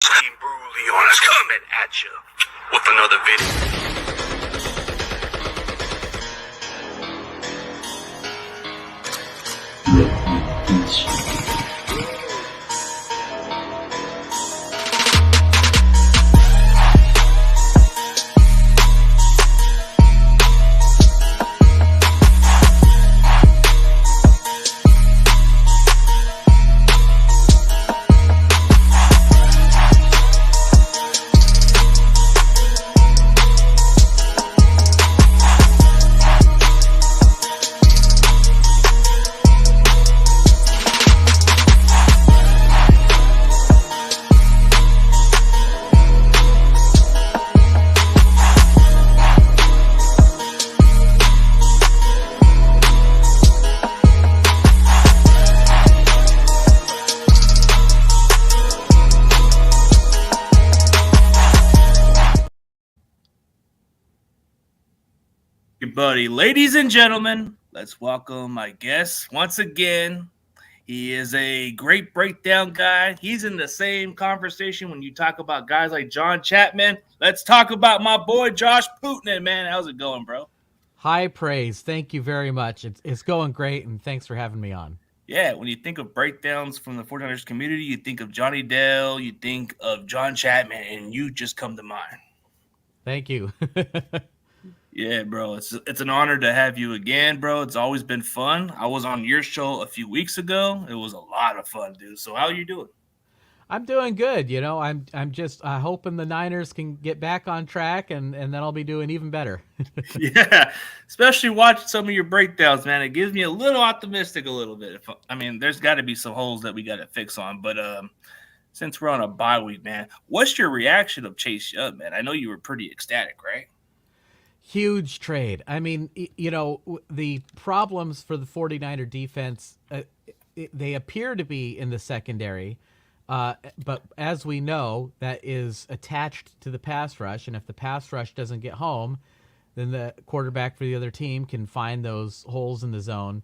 Bruleon is coming at you with another video. Buddy, ladies and gentlemen, let's welcome my guest once again. He is a great breakdown guy. He's in the same conversation when you talk about guys like John Chapman. Let's talk about my boy Josh Putnam, man. How's it going, bro? High praise. Thank you very much. It's going great, and thanks for having me on. Yeah, when you think of breakdowns from the 49ers community, you think of Johnny Dell, you think of John Chapman, and you just come to mind. Thank you. Yeah, bro. It's an honor to have you again, bro. It's always been fun. I was on your show a few weeks ago. It was a lot of fun, dude. So how are you doing? I'm doing good. You know, I'm just hoping the Niners can get back on track, and then I'll be doing even better. Yeah, especially watching some of your breakdowns, man. It gives me a little optimistic a little bit. I mean, there's got to be some holes that we got to fix on, but since we're on a bye week, man, what's your reaction of Chase Young, man? I know you were pretty ecstatic, right? Huge trade. I mean, you know, the problems for the 49er defense, they appear to be in the secondary. But as we know, that is attached to the pass rush. And if the pass rush doesn't get home, then the quarterback for the other team can find those holes in the zone.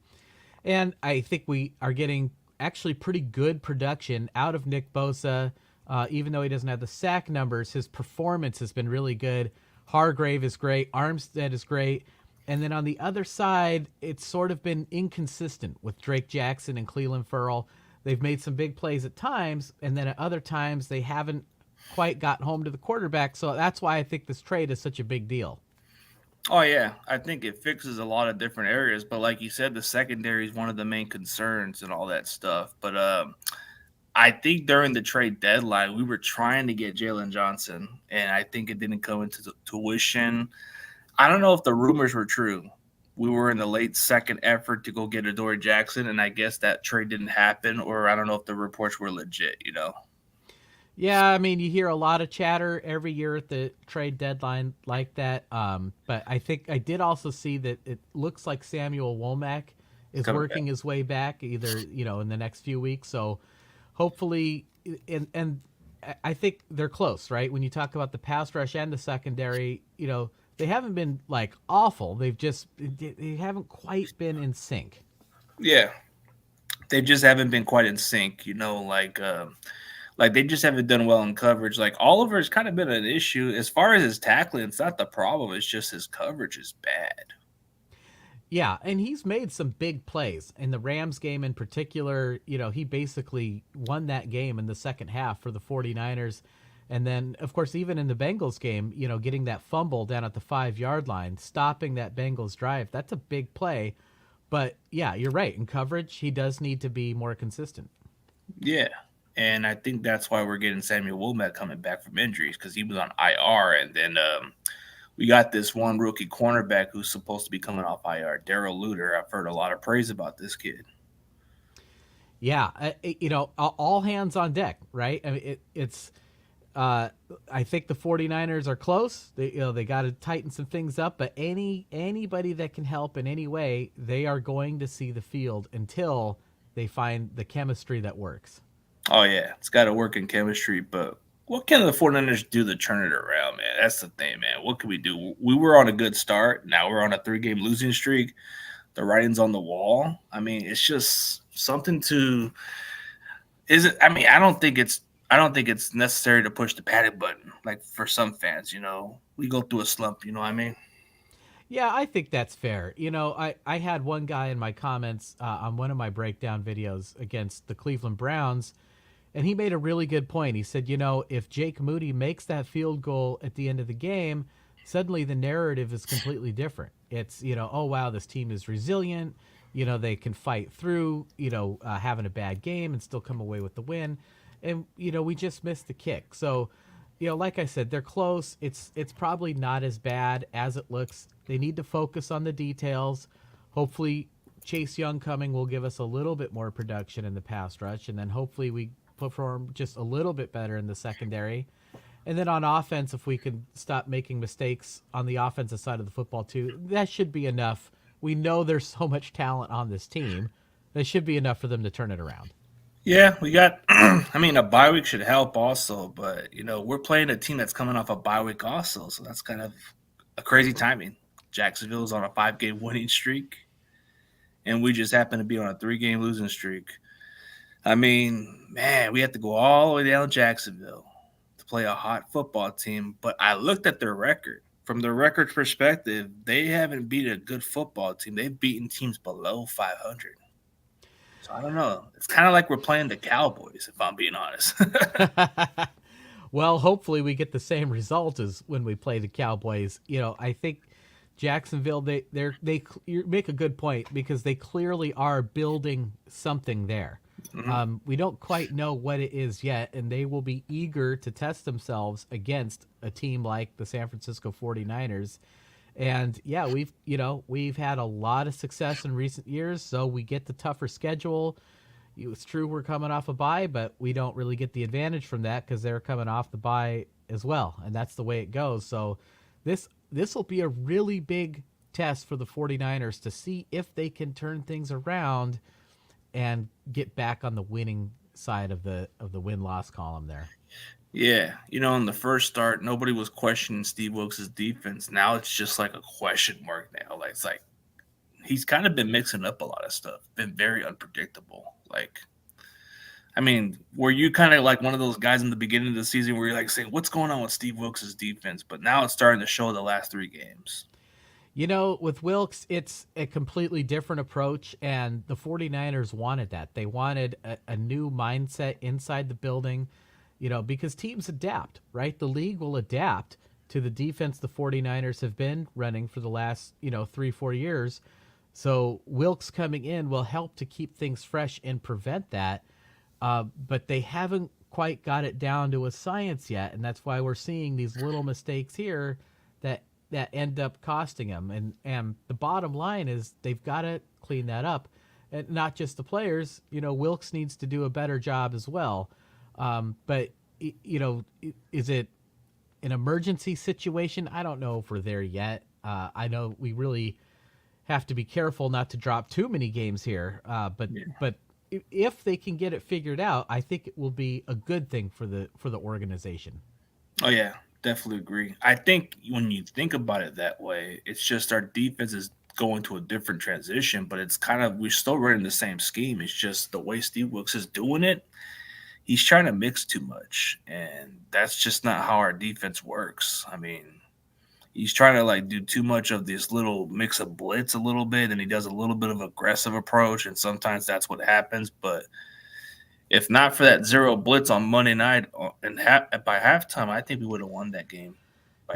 And I think we are getting actually pretty good production out of Nick Bosa. Even though he doesn't have the sack numbers, his performance has been really good. Hargrave is great. Armstead is great. And then on the other side, it's sort of been inconsistent with Drake Jackson and Cleveland Ferrell. They've made some big plays at times, and then at other times they haven't quite got home to the quarterback. So that's why I think this trade is such a big deal. Oh, yeah. I think it fixes a lot of different areas. But like you said, the secondary is one of the main concerns and all that stuff. But I think during the trade deadline, we were trying to get Jalen Johnson, and I think it didn't come into tuition. I don't know if the rumors were true. We were in the late second effort to go get Adoree Jackson, and I guess that trade didn't happen, or I don't know if the reports were legit, you know? Yeah, I mean, you hear a lot of chatter every year at the trade deadline like that. But I think I did also see that it looks like Samuel Womack is working his way back either, you know, in the next few weeks. So hopefully, and I think they're close, right? When you talk about the pass rush and the secondary, you know, they haven't been like awful. They haven't quite been in sync. Yeah. They just haven't been quite in sync, you know, like they just haven't done well in coverage. Like Oliver's kind of been an issue. As far as his tackling, it's not the problem. It's just his coverage is bad. Yeah, and he's made some big plays in the Rams game in particular. You know, he basically won that game in the second half for the 49ers. And then, of course, even in the Bengals game, you know, getting that fumble down at the 5-yard line, stopping that Bengals drive, that's a big play. But yeah, you're right. In coverage, he does need to be more consistent. Yeah. And I think that's why we're getting Samuel Womack coming back from injuries because he was on IR. And then we got this one rookie cornerback who's supposed to be coming off IR, Darrell Luter. I've heard a lot of praise about this kid. Yeah, you know, all hands on deck, right? I mean, it's I think the 49ers are close. They got to tighten some things up, but anybody that can help in any way, they are going to see the field until they find the chemistry that works. Oh, yeah. It's got to work in chemistry, but what can the 49ers do to turn it around, man? That's the thing, man. What can we do? We were on a good start. Now we're on a 3-game losing streak. The writing's on the wall. I mean, it's just something to – I I don't think it's necessary to push the panic button. Like for some fans, we go through a slump. You know what I mean? Yeah, I think that's fair. I had one guy in my comments on one of my breakdown videos against the Cleveland Browns, and he made a really good point. He said, if Jake Moody makes that field goal at the end of the game, suddenly the narrative is completely different. It's, oh, wow, this team is resilient. They can fight through, having a bad game and still come away with the win. And, we just missed the kick. So, like I said, they're close. It's probably not as bad as it looks. They need to focus on the details. Hopefully, Chase Young coming will give us a little bit more production in the pass rush, and then hopefully we perform just a little bit better in the secondary. And then on offense, if we can stop making mistakes on the offensive side of the football too, that should be enough. We know there's so much talent on this team. That should be enough for them to turn it around. Yeah, we got. I mean, a bye week should help also, but we're playing a team that's coming off a bye week also, so that's kind of a crazy timing. Jacksonville's on a 5-game winning streak, and we just happen to be on a 3-game losing streak. I mean, man, we have to go all the way down to Jacksonville to play a hot football team. But I looked at their record. From their record perspective, they haven't beat a good football team. They've beaten teams below 500. So I don't know. It's kind of like we're playing the Cowboys, if I'm being honest. Well, hopefully we get the same result as when we play the Cowboys. I think Jacksonville, you make a good point because they clearly are building something there. Mm-hmm. We don't quite know what it is yet, and they will be eager to test themselves against a team like the San Francisco 49ers. And yeah, we've had a lot of success in recent years, so we get the tougher schedule. It's true we're coming off a bye, but we don't really get the advantage from that because they're coming off the bye as well, and that's the way it goes. So this will be a really big test for the 49ers to see if they can turn things around and get back on the winning side of the win-loss column there. Yeah, in the first start, nobody was questioning Steve Wilks' defense. Now it's just like a question mark now. Like it's like he's kind of been mixing up a lot of stuff, been very unpredictable. Like, I mean, were you kind of like one of those guys in the beginning of the season where you're like saying, what's going on with Steve Wilks' defense? But now it's starting to show the last 3 games. With Wilks, it's a completely different approach, and the 49ers wanted that. They wanted a new mindset inside the building, because teams adapt, right? The league will adapt to the defense the 49ers have been running for the last, 3-4 years. So Wilks coming in will help to keep things fresh and prevent that. But they haven't quite got it down to a science yet, and that's why we're seeing these little mistakes here that end up costing them. And the bottom line is they've got to clean that up. And not just the players, Wilks needs to do a better job as well. But, is it an emergency situation? I don't know if we're there yet. I know we really have to be careful not to drop too many games here. But if they can get it figured out, I think it will be a good thing for the organization. Oh, yeah. Definitely agree. I think when you think about it that way, it's just our defense is going to a different transition, but it's kind of, we're still running the same scheme. It's just the way Steve Wilks is doing it. He's trying to mix too much, and that's just not how our defense works. I mean, he's trying to do too much of this little mix of blitz a little bit, and he does a little bit of aggressive approach, and sometimes that's what happens. But if not for that zero blitz on Monday night and by halftime, I think we would have won that game.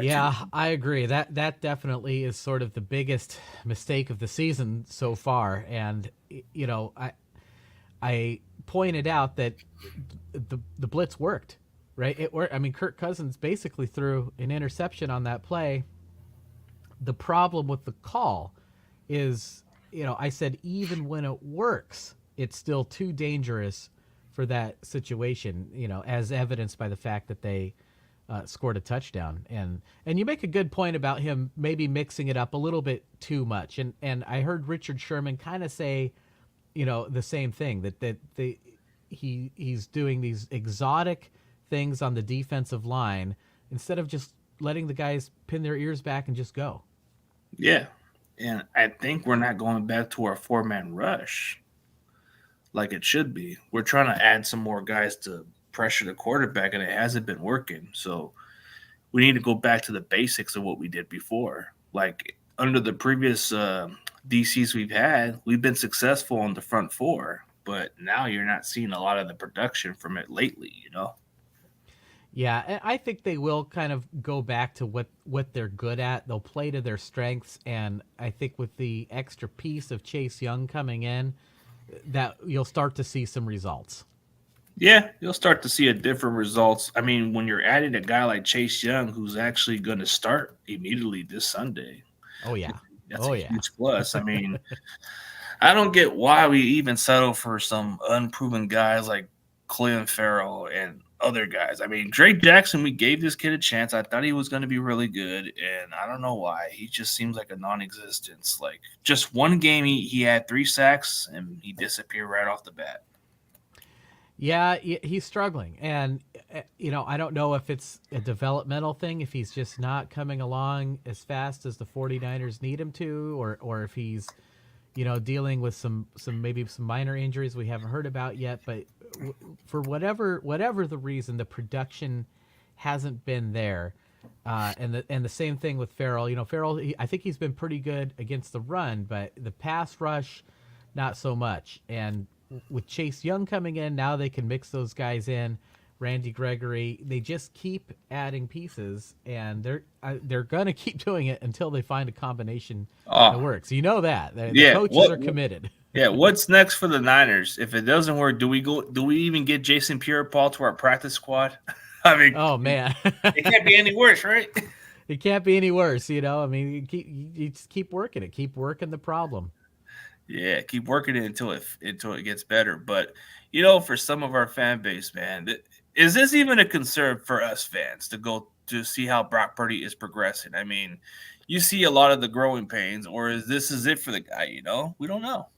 Yeah, 2. I agree. That definitely is sort of the biggest mistake of the season so far. And I pointed out that the blitz worked, right? It worked. I mean, Kirk Cousins basically threw an interception on that play. The problem with the call is, I said even when it works, it's still too dangerous for that situation, as evidenced by the fact that they scored a touchdown. And you make a good point about him maybe mixing it up a little bit too much. And I heard Richard Sherman kind of say, the same thing, that he's doing these exotic things on the defensive line instead of just letting the guys pin their ears back and just go. Yeah. And I think we're not going back to our 4-man rush like it should be. We're trying to add some more guys to pressure the quarterback, and it hasn't been working. So we need to go back to the basics of what we did before. Like under the previous DCs we've been successful on the front four, but now you're not seeing a lot of the production from it lately. Yeah, and I think they will kind of go back to what they're good at. They'll play to their strengths, and I think with the extra piece of Chase Young coming in, that you'll start to see some results. Yeah, you'll start to see a different results. I mean, when you're adding a guy like Chase Young, who's actually going to start immediately this Sunday, Oh yeah. that's a Oh yeah. huge plus. I mean, I don't get why we even settle for some unproven guys like Clem Farrell and other guys. I mean, Drake Jackson, we gave this kid a chance. I thought he was going to be really good, and I don't know why. He just seems like a non-existence. Like just one game, he had 3 sacks, and he disappeared right off the bat. Yeah, he's struggling. And, I don't know if it's a developmental thing, if he's just not coming along as fast as the 49ers need him to, or if he's, dealing with maybe some minor injuries we haven't heard about yet. But for whatever the reason, the production hasn't been there. And the same thing with Farrell. Farrell, I think he's been pretty good against the run, but the pass rush, not so much. And with Chase Young coming in, now they can mix those guys in. Randy Gregory, they just keep adding pieces, and they're gonna keep doing it until they find a combination that works. You know that the coaches are committed. Yeah, what's next for the Niners? If it doesn't work, do we even get Jason Pierre-Paul to our practice squad? I mean, oh man, it can't be any worse, right? It can't be any worse. I mean, you just keep working it, keep working the problem. Yeah, keep working it until it gets better. But for some of our fan base, man, is this even a concern for us fans to go to see how Brock Purdy is progressing? I mean, you see a lot of the growing pains, or is it for the guy? We don't know.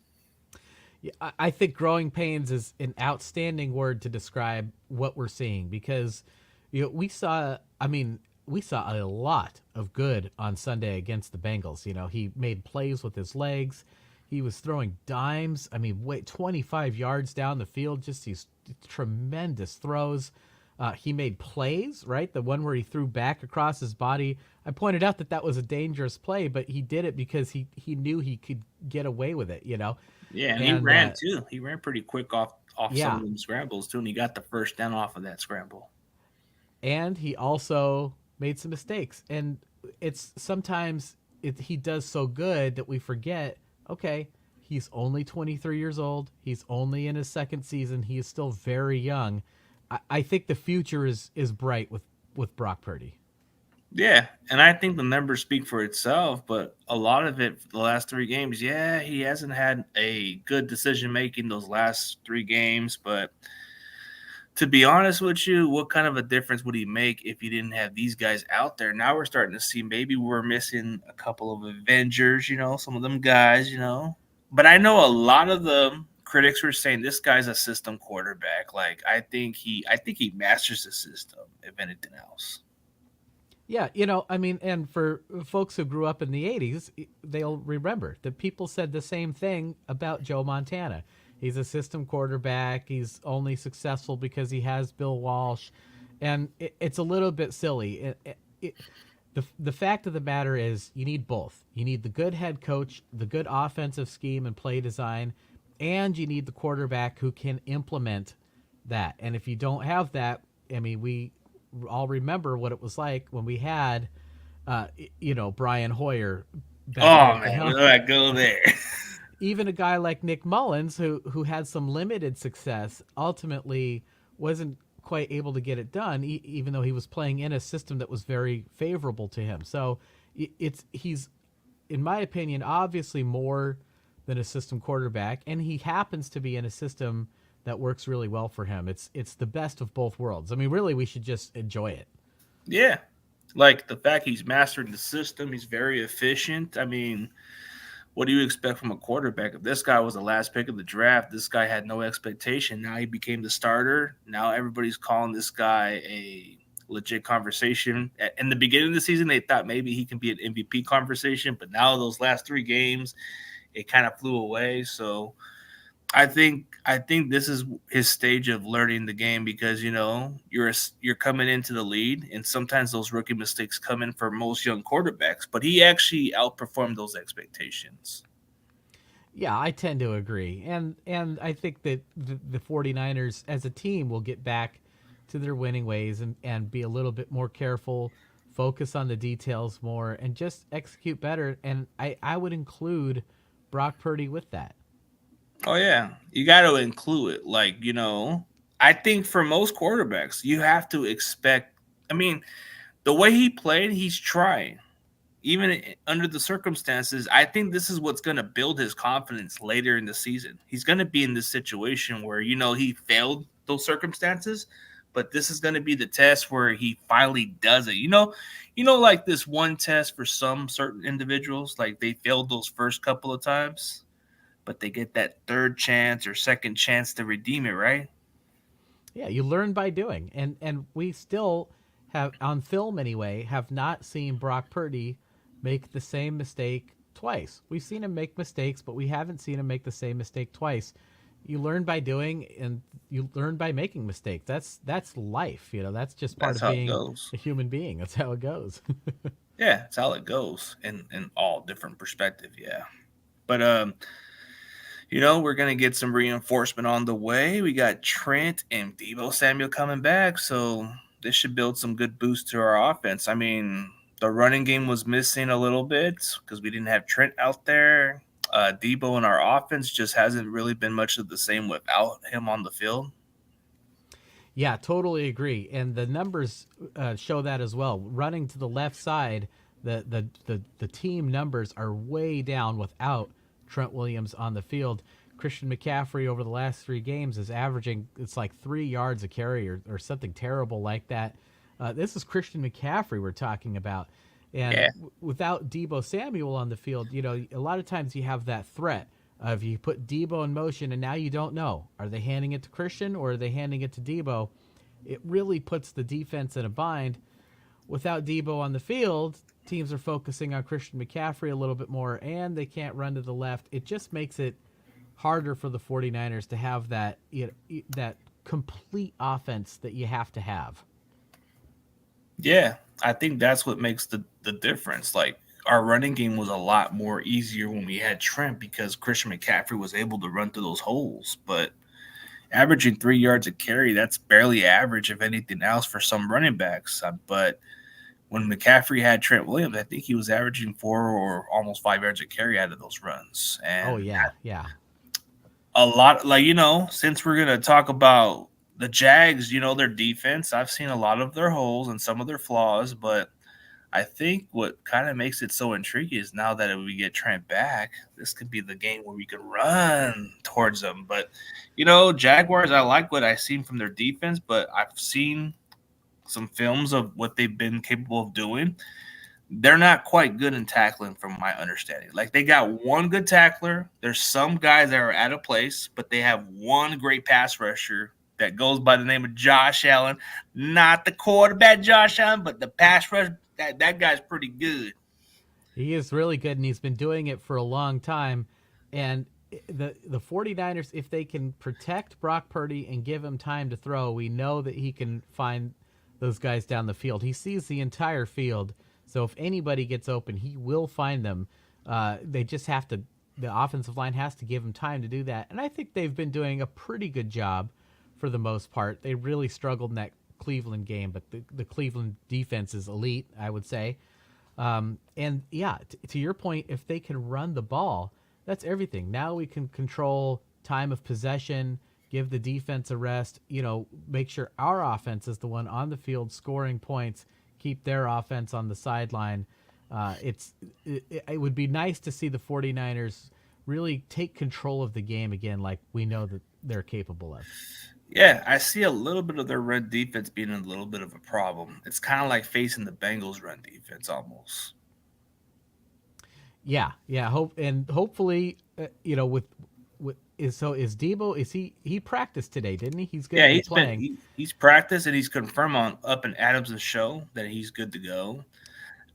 Yeah, I think growing pains is an outstanding word to describe what we're seeing, because we saw a lot of good on Sunday against the Bengals. He made plays with his legs. He was throwing dimes. 25 yards down the field, just these tremendous throws. He made plays, right? The one where he threw back across his body. I pointed out that was a dangerous play, but he did it because he knew he could get away with it, Yeah, and he ran too. He ran pretty quick off some of them scrambles too, and he got the first down off of that scramble. And he also made some mistakes. And it's sometimes he does so good that we forget, okay, he's only 23 years old. He's only in his second season. He is still very young. I think the future is bright with Brock Purdy. Yeah, and I think the numbers speak for itself, but a lot of it, the last 3 games, he hasn't had a good decision making those last 3 games. But to be honest with you, what kind of a difference would he make if he didn't have these guys out there? Now we're starting to see maybe we're missing a couple of Avengers, some of them guys, But I know a lot of the critics were saying this guy's a system quarterback. Like I think he masters the system, if anything else. Yeah, and for folks who grew up in the 80s, they'll remember that people said the same thing about Joe Montana. He's a system quarterback. He's only successful because he has Bill Walsh. And it's a little bit silly. The fact of the matter is you need both. You need the good head coach, the good offensive scheme and play design, and you need the quarterback who can implement that. And if you don't have that, we all remember what it was like when we had, Brian Hoyer. Man, where do I go there? Even a guy like Nick Mullins, who had some limited success, ultimately wasn't quite able to get it done, even though he was playing in a system that was very favorable to him. So he's, in my opinion, obviously more than a system quarterback, and he happens to be in a system that works really well for him. It's the best of both worlds. Really, we should just enjoy it. Yeah, like the fact he's mastered the system, he's very efficient. What do you expect from a quarterback? If this guy was the last pick of the draft, this guy had no expectation. Now he became the starter. Now everybody's calling this guy a legit conversation. In the beginning of the season, they thought maybe he can be an MVP conversation, but now those last 3 games, it kind of flew away. So I think this is his stage of learning the game because you're coming into the lead, and sometimes those rookie mistakes come in for most young quarterbacks. But he actually outperformed those expectations. Yeah, I tend to agree. And I think that the 49ers as a team will get back to their winning ways and be a little bit more careful, focus on the details more, and just execute better. And I would include Brock Purdy with that. Oh yeah, you got to include it. I think for most quarterbacks, you have to expect. I mean, the way he played, he's trying. Even under the circumstances, I think this is what's going to build his confidence later in the season. He's going to be in this situation where he failed those circumstances, but this is going to be the test where he finally does it. Like this one test for some certain individuals, like they failed those first couple of times, but they get that third chance or second chance to redeem it, right? Yeah, you learn by doing. And we still have on film anyway have not seen Brock Purdy make the same mistake twice. We've seen him make mistakes, but we haven't seen him make the same mistake twice. You learn by doing and you learn by making mistakes. That's life, that's just part That's of how it being goes. a human being. That's how it goes. Yeah, that's how it goes in all different perspective. Yeah, but we're gonna get some reinforcement on the way. We got Trent and Debo Samuel coming back, so this should build some good boost to our offense. I mean, the running game was missing a little bit because we didn't have Trent out there. Debo in our offense just hasn't really been much of the same without him on the field. Yeah, totally agree. And the numbers show that as well. Running to the left side, the team numbers are way down without Trent Williams on the field. Christian McCaffrey over the last 3 games is averaging it's like 3 yards a carry or something terrible like that. This is Christian McCaffrey we're talking about, and Yeah, without Debo Samuel on the field, a lot of times you have that threat of you put Debo in motion, and now you don't know, are they handing it to Christian or are they handing it to Debo? It really puts the defense in a bind. Without Debo on the field, teams are focusing on Christian McCaffrey a little bit more, and they can't run to the left. It just makes it harder for the 49ers to have that complete offense that you have to have. yeah. I think that's what makes the difference. Like our running game was a lot more easier when we had Trent because Christian McCaffrey was able to run through those holes. But averaging 3 yards a carry, that's barely average, if anything else, for some running backs. But when McCaffrey had Trent Williams, I think he was averaging 4 or almost 5 yards a carry out of those runs. Oh And yeah, yeah. a lot, since we're going to talk about the Jags, their defense, I've seen a lot of their holes and some of their flaws, but I think what kind of makes it so intriguing is now that if we get Trent back, this could be the game where we could run towards them. But, Jaguars, I like what I've seen from their defense, but I've seen some films of what they've been capable of doing. They're not quite good in tackling, from my understanding. Like they got one good tackler. There's some guys that are out of place, but they have one great pass rusher that goes by the name of Josh Allen. Not the quarterback Josh Allen, but the pass rush. That guy's pretty good. He is really good, and he's been doing it for a long time. And the 49ers, if they can protect Brock Purdy and give him time to throw, we know that he can find those guys down the field. He sees the entire field, so if anybody gets open, he will find them. They just have to. The offensive line has to give him time to do that, and I think they've been doing a pretty good job for the most part. They really struggled in that Cleveland game, but the Cleveland defense is elite, I would say. And yeah, to your point, if they can run the ball, that's everything. Now we can control time of possession, give the defense a rest, make sure our offense is the one on the field scoring points, keep their offense on the sideline. It would be nice to see the 49ers really take control of the game again, like we know that they're capable of. Yeah, I see a little bit of their run defense being a little bit of a problem. It's kind of like facing the Bengals run defense almost. Yeah, yeah. Hopefully, is Debo, is he practiced today, didn't he? He's going Yeah, to be playing. he's practiced and he's confirmed on Up and Adams' show that he's good to go.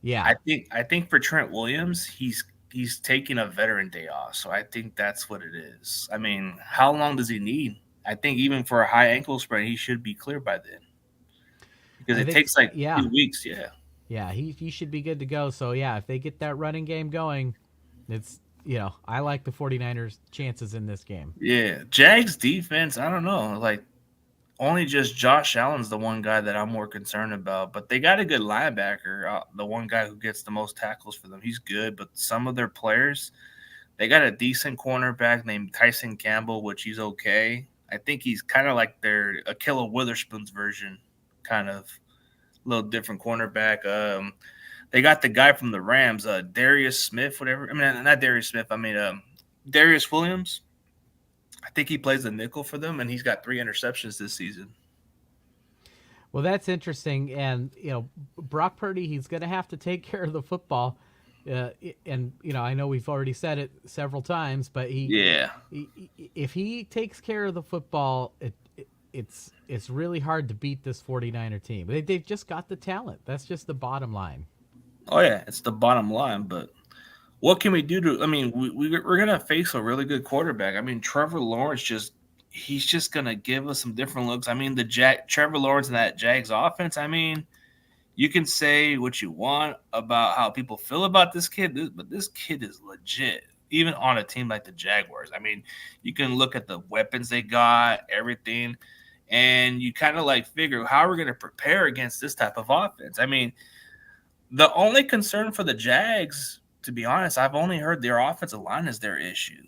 Yeah, I think for Trent Williams, he's he's taking a veteran day off. So I think that's what it is. I mean, how long does he need? I think even for a high ankle sprain, he should be clear by then because I it think, takes like yeah, 2 weeks. Yeah. yeah, he should be good to go. So yeah, if they get that running game going, it's I like the 49ers chances in this game. Yeah. Jags defense, I don't know. Like, only just Josh Allen's the one guy that I'm more concerned about, but they got a good linebacker. The one guy who gets the most tackles for them, he's good. But some of their players, they got a decent cornerback named Tyson Campbell, which he's okay. I think he's kind of like their Ahkello Witherspoon's version, kind of a little different cornerback. They got the guy from the Rams, Darius Smith, whatever. I mean, not Darius Smith. I mean, Darius Williams. I think he plays the nickel for them, and he's got 3 interceptions this season. Well, that's interesting, and Brock Purdy, he's going to have to take care of the football, and I know we've already said it several times, but Yeah. if he takes care of the football, it's really hard to beat this 49er team. They've just got the talent. That's just the bottom line. Oh yeah, it's the bottom line. But what can we do to? I mean, we're gonna face a really good quarterback. I mean, Trevor Lawrence he's just gonna give us some different looks. I mean, Trevor Lawrence and that Jags offense. I mean, you can say what you want about how people feel about this kid, but this kid is legit. Even on a team like the Jaguars. I mean, you can look at the weapons they got, everything, and you kind of like figure how we're going to prepare against this type of offense. I mean, the only concern for the Jags, to be honest, I've only heard their offensive line is their issue.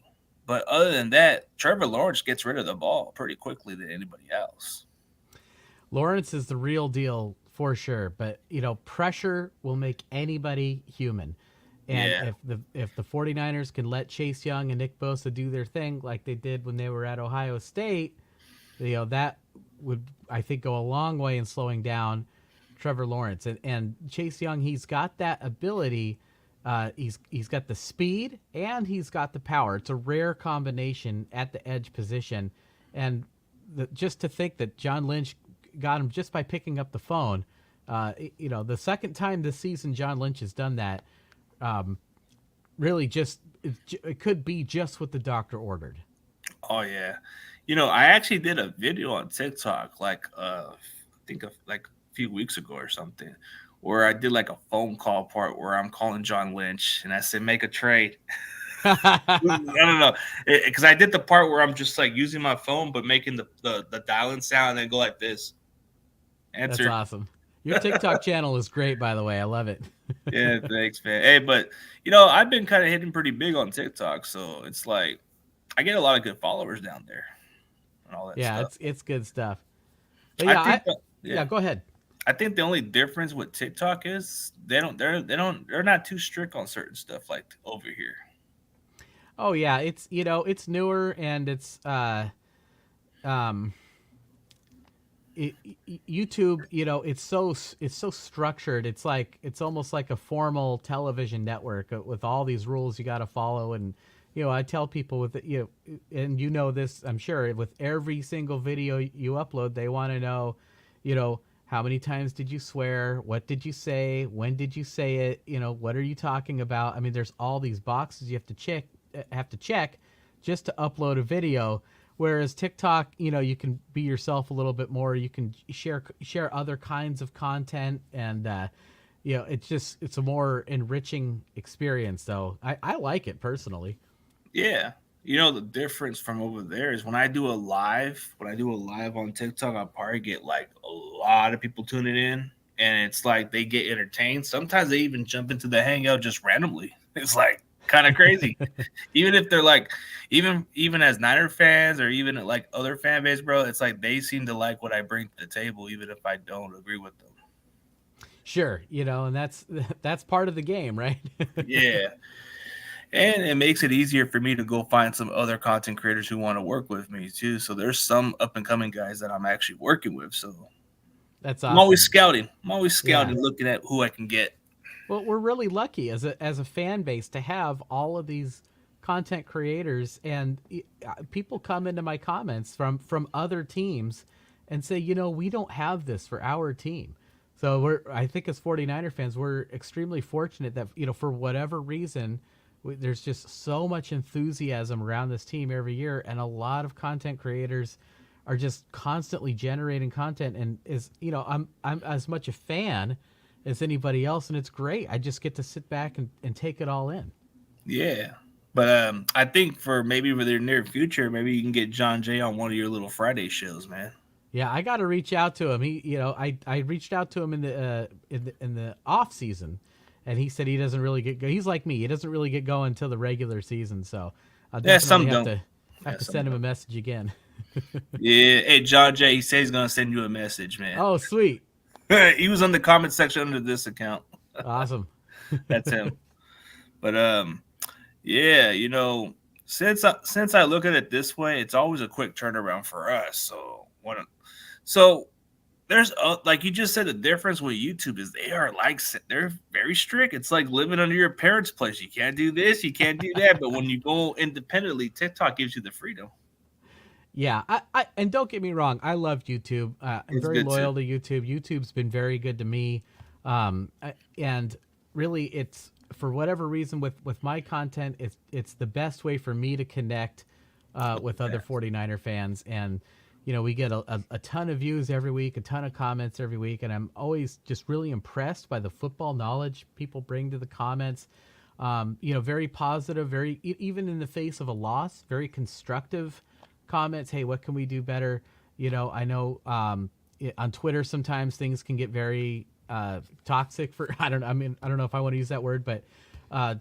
But other than that, Trevor Lawrence gets rid of the ball pretty quickly than anybody else. Lawrence is the real deal for sure, but pressure will make anybody human. And if the 49ers can let Chase Young and Nick Bosa do their thing like they did when they were at Ohio State, that would, I think, go a long way in slowing down Trevor Lawrence. And Chase Young, he's got that ability. He's got the speed and he's got the power. It's a rare combination at the edge position. And just to think that John Lynch got him just by picking up the phone, the second time this season John Lynch has done that, really just it could be just what the doctor ordered. Oh yeah, I actually did a video on TikTok like I think of like a few weeks ago or something, where I did like a phone call part where I'm calling John Lynch and I said make a trade. I don't know, because I did the part where I'm just like using my phone but making the dial-in sound and then go like this. Answer. That's awesome. Your TikTok channel is great, by the way. I love it. Yeah, thanks, man. Hey, but I've been kind of hitting pretty big on TikTok, so it's like I get a lot of good followers down there and all that stuff. It's good stuff. But yeah, yeah, go ahead. I think the only difference with TikTok is they're not too strict on certain stuff like over here. Oh yeah, it's newer and it's YouTube, it's so structured. It's almost like a formal television network with all these rules you got to follow. And I tell people with and this, I'm sure, with every single video you upload, they want to know, how many times did you swear? What did you say? When did you say it? What are you talking about? I mean, there's all these boxes you have to check just to upload a video. Whereas TikTok, you can be yourself a little bit more. You can share other kinds of content, and it's a more enriching experience. So I like it personally. Yeah, the difference from over there is when I do a live on TikTok, I'll probably get like a lot of people tuning in, and it's like they get entertained. Sometimes they even jump into the hangout just randomly. It's like kind of crazy. Even if they're like, even as Niner fans or even like other fan base, bro, it's like they seem to like what I bring to the table, even if I don't agree with them. Sure, and that's part of the game, right? Yeah. And it makes it easier for me to go find some other content creators who want to work with me too. So there's some up and coming guys that I'm actually working with. So that's awesome. I'm always scouting, looking at who I can get. Well, we're really lucky as a fan base to have all of these content creators, and people come into my comments from other teams and say, we don't have this for our team. So I think as 49er fans, we're extremely fortunate that, for whatever reason, There's just so much enthusiasm around this team every year, and a lot of content creators are just constantly generating content. And I'm as much a fan as anybody else, and it's great. I just get to sit back and take it all in. Yeah. But I think for maybe for their near future, maybe you can get John Jay on one of your little Friday shows, man. Yeah, I got to reach out to him. I reached out to him in the off season, and he said he doesn't really he's like me. He doesn't really get going until the regular season. So I'll Yeah, definitely some have don't. to Yeah, some send him a don't. message again. Yeah. Hey, John Jay, he said he's gonna send you a message, man. Oh, sweet, He was on the comment section under this account. awesome. That's him. But yeah, since I look at it this way, it's always a quick turnaround for us. So there's like you just said, the difference with YouTube is they're very strict. It's like living under your parents' place. You can't do this, you can't do that. But when you go independently, TikTok gives you the freedom. Yeah, and don't get me wrong, I love YouTube. I'm It's very good too. loyal to YouTube. YouTube's been very good to me, and really, it's for whatever reason with my content, it's the best way for me to connect with other 49er fans. And we get a ton of views every week, a ton of comments every week, and I'm always just really impressed by the football knowledge people bring to the comments. Very positive, very even in the face of a loss, very constructive comments. Hey, what can we do better? I know on Twitter sometimes things can get very toxic for I don't know if I want to use that word, but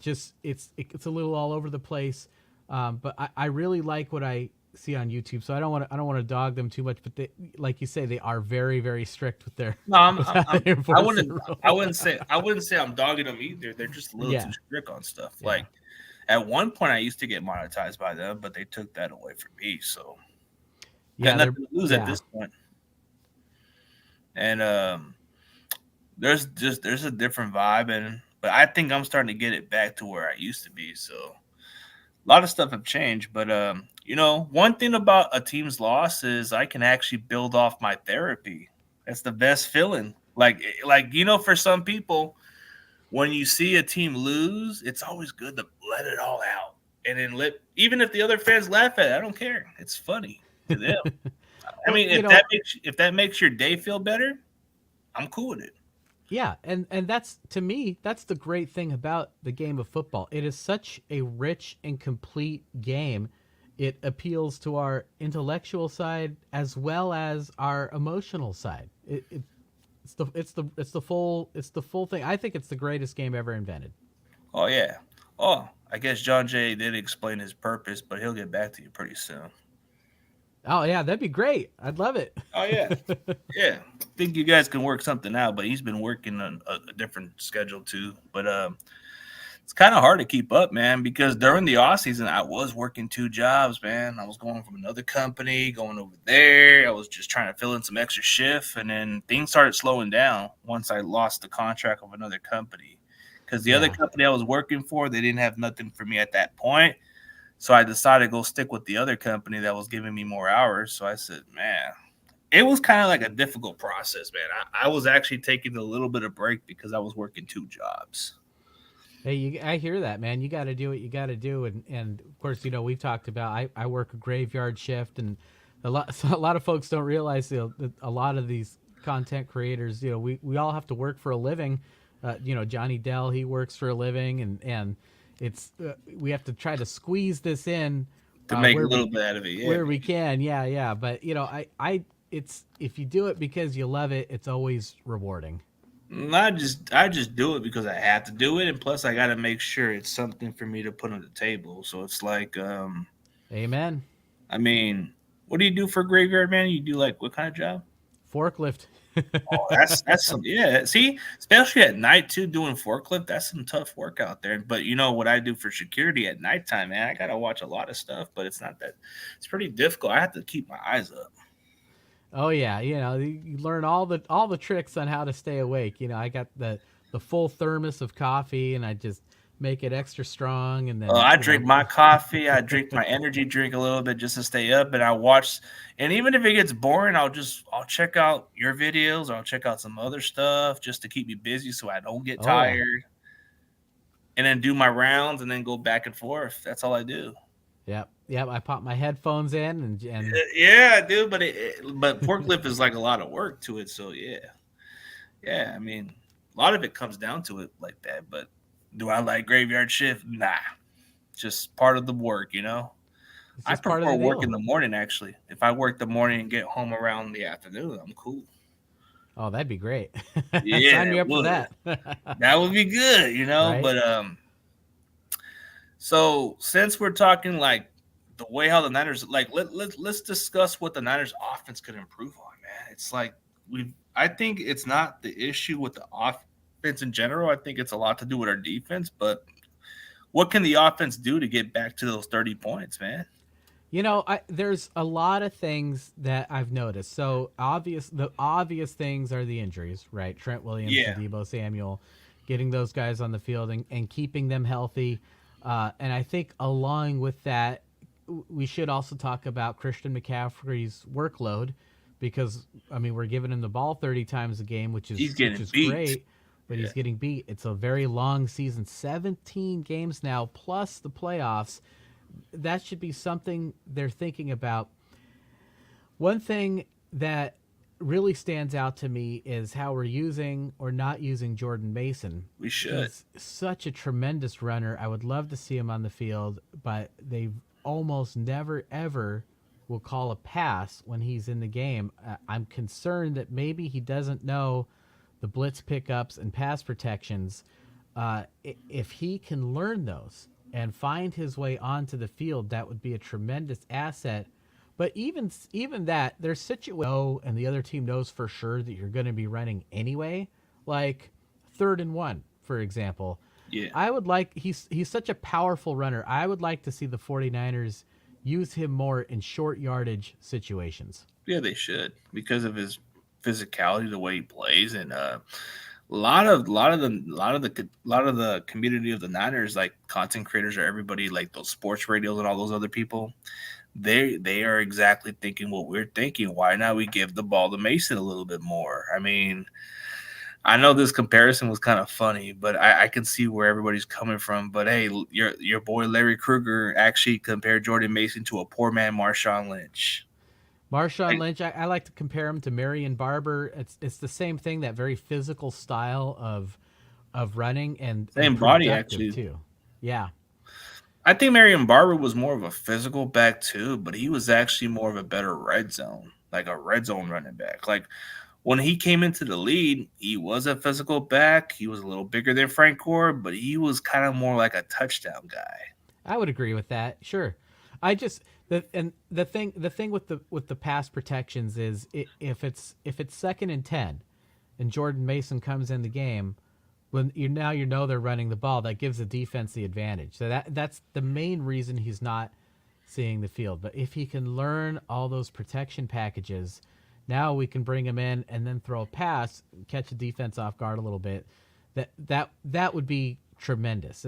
just it's a little all over the place. But I really like what I see on YouTube, so I don't want to dog them too much. But they, like you say, they are very, very strict with their No, with how they I enforce wouldn't. the I rules. wouldn't say I'm dogging them either. They're just a little too Yeah, strict on stuff. yeah, Like at one point, I used to get monetized by them, but they took that away from me. So got yeah. nothing to lose at Yeah, this point. And there's a different vibe, but I think I'm starting to get it back to where I used to be. So a lot of stuff have changed, but one thing about a team's loss is I can actually build off my therapy. That's the best feeling. For some people, when you see a team lose, it's always good to let it all out, and then even if the other fans laugh at it, I don't care. It's funny to them. I well, mean, if that makes your day feel better, I'm cool with it. yeah, and that's to me, that's the great thing about the game of football. It is such a rich and complete game. It appeals to our intellectual side as well as our emotional side. It's the full thing. I think it's the greatest game ever invented. Oh yeah. Oh, I guess John Jay did explain his purpose, but he'll get back to you pretty soon. Oh yeah, that'd be great. I'd love it. Oh yeah, yeah. I think you guys can work something out, but he's been working on a different schedule too. But it's kind of hard to keep up, man, because during the off season, I was working two jobs, man. I was going from another company, going over there. I was just trying to fill in some extra shift, and then things started slowing down once I lost the contract of another company. Because the other Yeah. company I was working for, they didn't have nothing for me at that point. So I decided to go stick with the other company that was giving me more hours. So I said, man, it was kind of like a difficult process, man. I was actually taking a little bit of break because I was working two jobs. Hey, I hear that, man. You got to do what you got to do, and of course, we've talked about. I work a graveyard shift, and a lot of folks don't realize that a lot of these content creators, we all have to work for a living. Johnny Dell, he works for a living, and it's we have to try to squeeze this in To make a where little we bit out of it, yeah. where we can. Yeah, yeah. But I it's if you do it because you love it, it's always rewarding. I just do it because I have to do it, and plus I got to make sure it's something for me to put on the table. So it's like, Amen. I mean, what do you do for graveyard man? You do like what kind of job? Forklift. Oh, that's some yeah. See, especially at night too, doing forklift. That's some tough work out there. But you know what I do for security at nighttime, man. I gotta watch a lot of stuff, but it's not that. It's pretty difficult. I have to keep my eyes up. Oh yeah, you learn all the tricks on how to stay awake. I got the full thermos of coffee, and I just make it extra strong, and then I drink my coffee. I drink my energy drink a little bit just to stay up, and I watch. And even if it gets boring, I'll check out your videos. Or I'll check out some other stuff just to keep me busy, so I don't get oh yeah, tired. and then do my rounds and then go back and forth. That's all I do. Yep, yep. I pop my headphones in and Yeah, dude, but forklift is like a lot of work to it. So yeah. I mean, a lot of it comes down to it like that. But do I like graveyard shift? Nah, just part of the work, you know. it's I just part of prefer the work deal. in the morning. Actually, if I work the morning and get home around the afternoon, I'm cool. Oh, that'd be great. Yeah, Sign me it up for would. that. That would be good, you know. Right? But so since we're talking like the way how the Niners like let's discuss what the Niners offense could improve on, man. It's like I think it's not the issue with the offense in general. I think it's a lot to do with our defense, but what can the offense do to get back to those 30 points, man? There's a lot of things that I've noticed. So the obvious things are the injuries, right? Trent Williams and Yeah, Debo Samuel, getting those guys on the field and keeping them healthy. And I think along with that, we should also talk about Christian McCaffrey's workload, because I mean we're giving him the ball 30 times a game, which he's which getting is beat. great, but Yeah, he's getting beat. It's a very long season, 17 games now plus the playoffs. That should be something they're thinking about. One thing that really stands out to me is how we're using or not using Jordan Mason. we should. He's such a tremendous runner. I would love to see him on the field, but they almost never ever will call a pass when he's in the game. I'm concerned that maybe he doesn't know the blitz pickups and pass protections. If he can learn those and find his way onto the field, that would be a tremendous asset. But even that, there's situations, and the other team knows for sure that you're going to be running anyway, like 3rd and 1, for example. Yeah, I would like he's such a powerful runner. I would like to see the 49ers use him more in short yardage situations. yeah, they should because of his physicality, the way he plays, and a lot of the community of the Niners, like content creators or everybody, like those sports radios and all those other people, they are exactly thinking what we're thinking. Why not we give the ball to Mason a little bit more? I mean, I know this comparison was kind of funny, but I can see where everybody's coming from. But hey, your boy Larry Krueger actually compared Jordan Mason to a poor man Marshawn Lynch. Marshawn And Lynch, I like to compare him to Marion Barber. It's the same thing, that very physical style of running and same body productive actually. too. Yeah. I think Marion Barber was more of a physical back too, but he was actually more of a better red zone, like a red zone running back. Like when he came into the league, he was a physical back. He was a little bigger than Frank Gore, but he was kind of more like a touchdown guy. I would agree with that. Sure. I just the thing with the pass protections is, if it's 2nd and 10 and Jordan Mason comes in the game, when you know they're running the ball, that gives the defense the advantage. So that's the main reason he's not seeing the field. But if he can learn all those protection packages, now we can bring him in and then throw a pass, catch the defense off guard a little bit. That would be tremendous.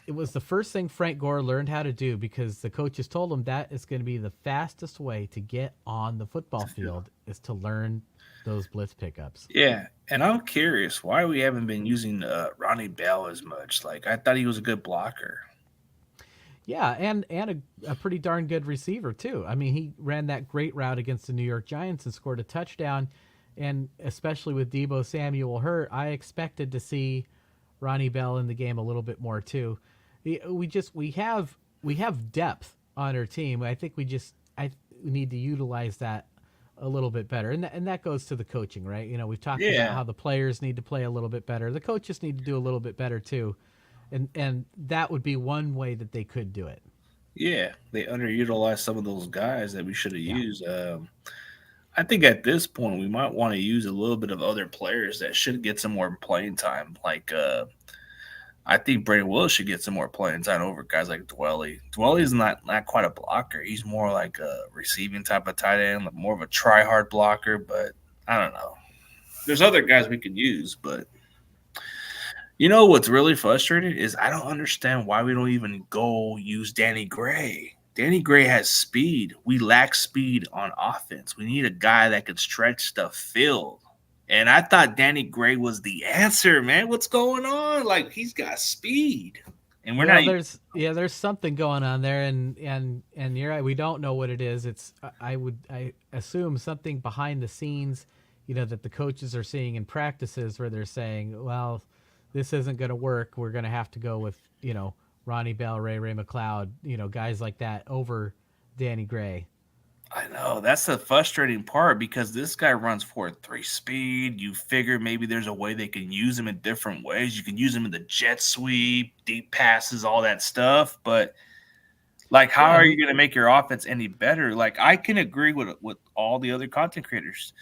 It was the first thing Frank Gore learned how to do, because the coaches told him that is going to be the fastest way to get on the football field, is to learn those blitz pickups. Yeah, and I'm curious why we haven't been using Ronnie Bell as much. Like I thought he was a good blocker. Yeah, and a pretty darn good receiver too. I mean, he ran that great route against the New York Giants and scored a touchdown. And especially with Debo Samuel hurt, I expected to see Ronnie Bell in the game a little bit more too. We have depth on our team. I think we need to utilize that a little bit better, and that goes to the coaching, right? We've talked about Yeah, how the players need to play a little bit better. The coaches need to do a little bit better too, and that would be one way that they could do it. yeah, they underutilized some of those guys that we should have Yeah. used. I think at this point we might want to use a little bit of other players that should get some more playing time. Like I think Brady Willis should get some more playing time over guys like Dwelly. Dwelly is not quite a blocker. He's more like a receiving type of tight end, like more of a try hard blocker. But I don't know. There's other guys we can use, but you know what's really frustrating is I don't understand why we don't even go use Danny Gray. Danny Gray has speed. We lack speed on offense. We need a guy that can stretch the field. And I thought Danny Gray was the answer, man. What's going on? Like, he's got speed. And we're not Well, even. there's something going on there, and you're right. We don't know what it is. It's I assume something behind the scenes, that the coaches are seeing in practices where they're saying, well, this isn't going to work. We're going to have to go with Ronnie Bell, Ray McLeod, guys like that over Danny Gray. I know that's the frustrating part because this guy runs 4.3 speed. You figure maybe there's a way they can use him in different ways. You can use him in the jet sweep, deep passes, all that stuff. But like, how Yeah, are you going to make your offense any better? Like, I can agree with all the other content creators.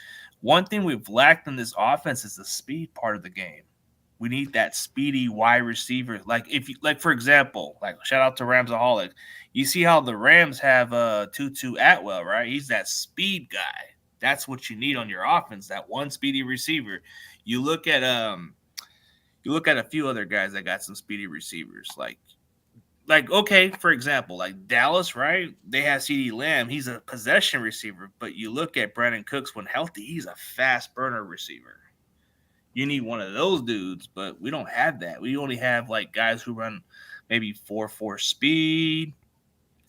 One thing we've lacked in this offense is the speed part of the game. We need that speedy wide receiver. Like, if you like, for example, like shout out to Ramsaholic. You see how the Rams have Tutu Atwell, right? He's that speed guy. That's what you need on your offense. That one speedy receiver. You look at a few other guys that got some speedy receivers, like okay, for example, like Dallas, right? They have CeeDee Lamb. He's a possession receiver, but you look at Brandon Cooks when healthy, he's a fast burner receiver. You need one of those dudes, but we don't have that. We only have like guys who run maybe 4.4 speed,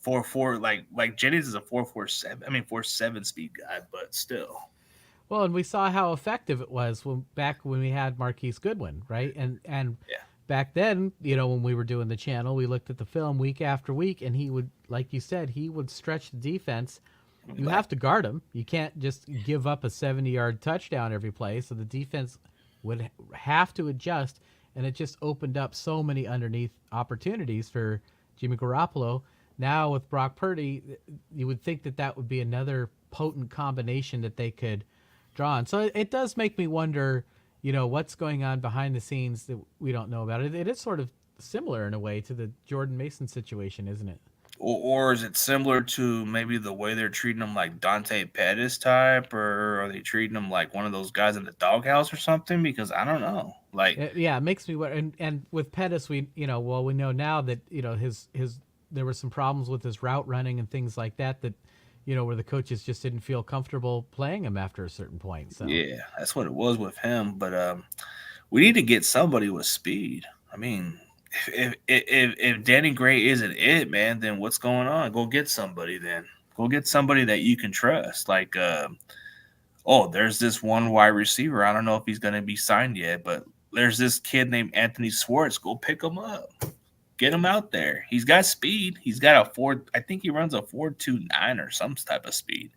4.4 like Jennings is a 4.47. I mean 4.7 speed guy, but still. well, and we saw how effective it was back when we had Marquise Goodwin, right? And Yeah. back then, when we were doing the channel, we looked at the film week after week, and he would, like you said, he would stretch the defense. You have to guard him. You can't just give up a 70-yard touchdown every play. So the defense would have to adjust, and it just opened up so many underneath opportunities for Jimmy Garoppolo. Now with Brock Purdy, you would think that would be another potent combination that they could draw on. So it does make me wonder, what's going on behind the scenes that we don't know about. It is sort of similar in a way to the Jordan Mason situation, isn't it? Or is it similar to maybe the way they're treating him like Dante Pettis type, or are they treating him like one of those guys in the doghouse or something? Because I don't know. Like, Yeah, it makes me wonder. And with Pettis, we we know now that his there were some problems with his route running and things like that where the coaches just didn't feel comfortable playing him after a certain point. So yeah, that's what it was with him. But we need to get somebody with speed. I mean, if Danny Gray isn't it, man, then what's going on? Go get somebody then. Go get somebody that you can trust. Like, there's this one wide receiver. I don't know if he's going to be signed yet, but there's this kid named Anthony Swartz. Go pick him up. Get him out there. He's got speed. He's got I think he runs a 4.29 or some type of speed.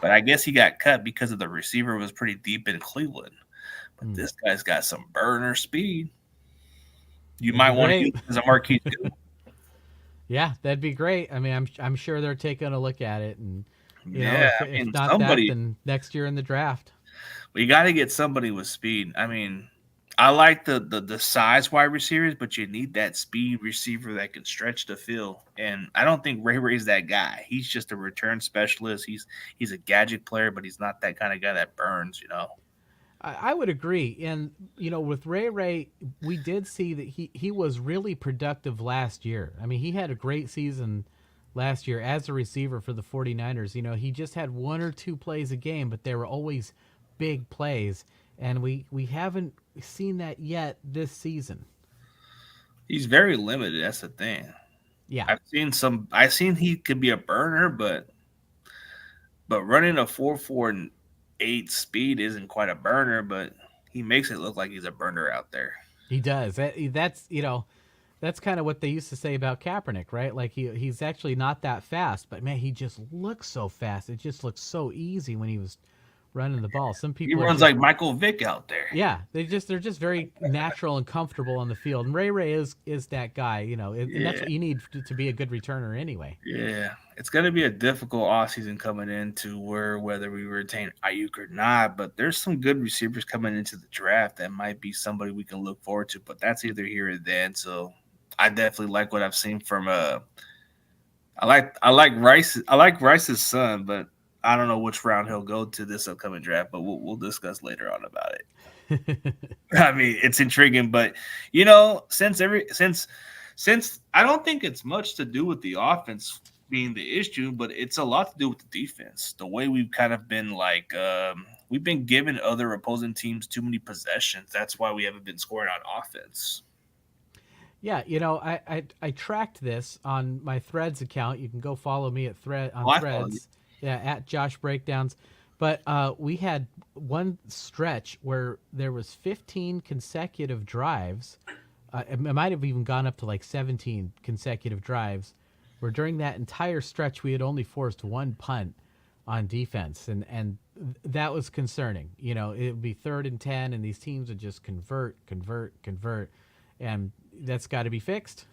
But I guess he got cut because of the receiver was pretty deep in Cleveland. But this guy's got some burner speed. You might want to use him as a Marquise Goodwin. Yeah, that'd be great. I mean, I'm sure they're taking a look at it, and if not somebody, that, then next year in the draft. We got to get somebody with speed. I mean, I like the size wide receivers, but you need that speed receiver that can stretch the field. And I don't think Ray's that guy. He's just a return specialist. He's a gadget player, but he's not that kind of guy that burns. I would agree. And, with Ray, we did see that he was really productive last year. I mean, he had a great season last year as a receiver for the 49ers. He just had one or two plays a game, but they were always big plays. And we haven't seen that yet this season. He's very limited. That's the thing. Yeah. I've seen he could be a burner, but running a 4.48 speed isn't quite a burner, but he makes it look like he's a burner out there. He does. That's kind of what they used to say about Kaepernick, right? Like he's actually not that fast, but man, he just looks so fast. It just looks so easy when he was running the ball. Some people he runs like Michael Vick out there. Yeah, they're just very natural and comfortable on the field. And Ray is that guy, and that's what you need to be a good returner anyway. Yeah, it's going to be a difficult offseason coming into whether we retain Ayuk or not. But there's some good receivers coming into the draft that might be somebody we can look forward to. But that's either here or then. So I definitely like what I've seen from I like Rice. I like Rice's son, but I don't know which round he'll go to this upcoming draft, but we'll discuss later on about it. I mean, it's intriguing, but since I don't think it's much to do with the offense being the issue, but it's a lot to do with the defense. The way we've kind of been like, we've been giving other opposing teams too many possessions. That's why we haven't been scoring on offense. Yeah, I tracked this on my Threads account. You can go follow me at Oh, I follow you. Threads. Yeah, at Josh Breakdowns. But we had one stretch where there was 15 consecutive drives. It might have even gone up to like 17 consecutive drives, where during that entire stretch we had only forced one punt on defense, and that was concerning. It would be 3rd and 10, and these teams would just convert, and that's got to be fixed.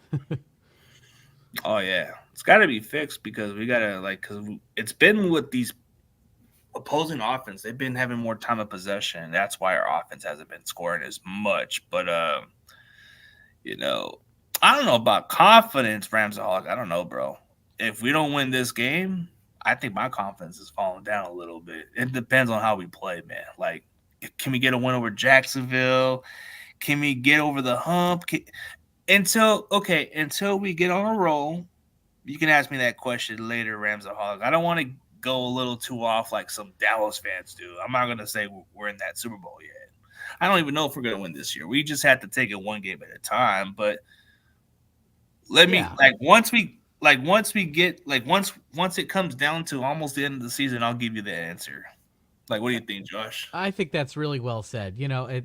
Oh yeah, it's got to be fixed because we gotta because it's been with these opposing offense. They've been having more time of possession. And that's why our offense hasn't been scoring as much. But you know, I don't know about confidence, Ramsaholic. I don't know, bro. If we don't win this game, I think my confidence is falling down a little bit. It depends on how we play, man. Like, can we get a win over Jacksonville? Can we get over the hump? Until we get on a roll, you can ask me that question later, Ramsaholic. I don't want to go a little too off like some Dallas fans do. I'm not going to say we're in that Super Bowl yet. I don't even know if we're going to win this year. We just have to take it one game at a time. But let me Yeah. once it comes down to almost the end of the season, I'll give you the answer. Like, what do you think, Josh? I think that's really well said.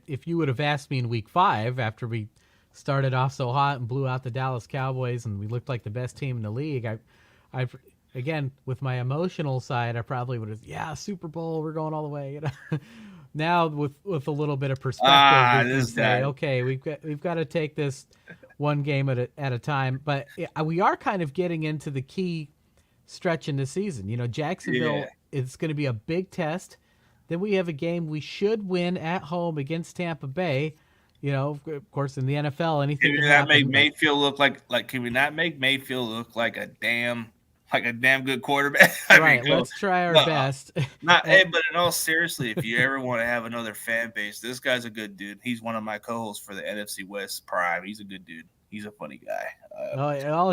If you would have asked me in week 5 after we started off so hot and blew out the Dallas Cowboys and we looked like the best team in the league, I again, with my emotional side, I probably would have, Super Bowl, we're going all the way. Now with a little bit of perspective, we can say, okay, we've got to take this one game at a time. But we are kind of getting into the key stretch in the season. Jacksonville, it's going to be a big test. Then we have a game we should win at home against Tampa Bay. Of course, in the NFL, anything can happen. Make Mayfield look like? Can we not make Mayfield look like a damn good quarterback? Let's try our best. But in all seriously, if you ever want to have another fan base, this guy's a good dude. He's one of my co-hosts for the NFC West Prime. He's a good dude. He's a funny guy.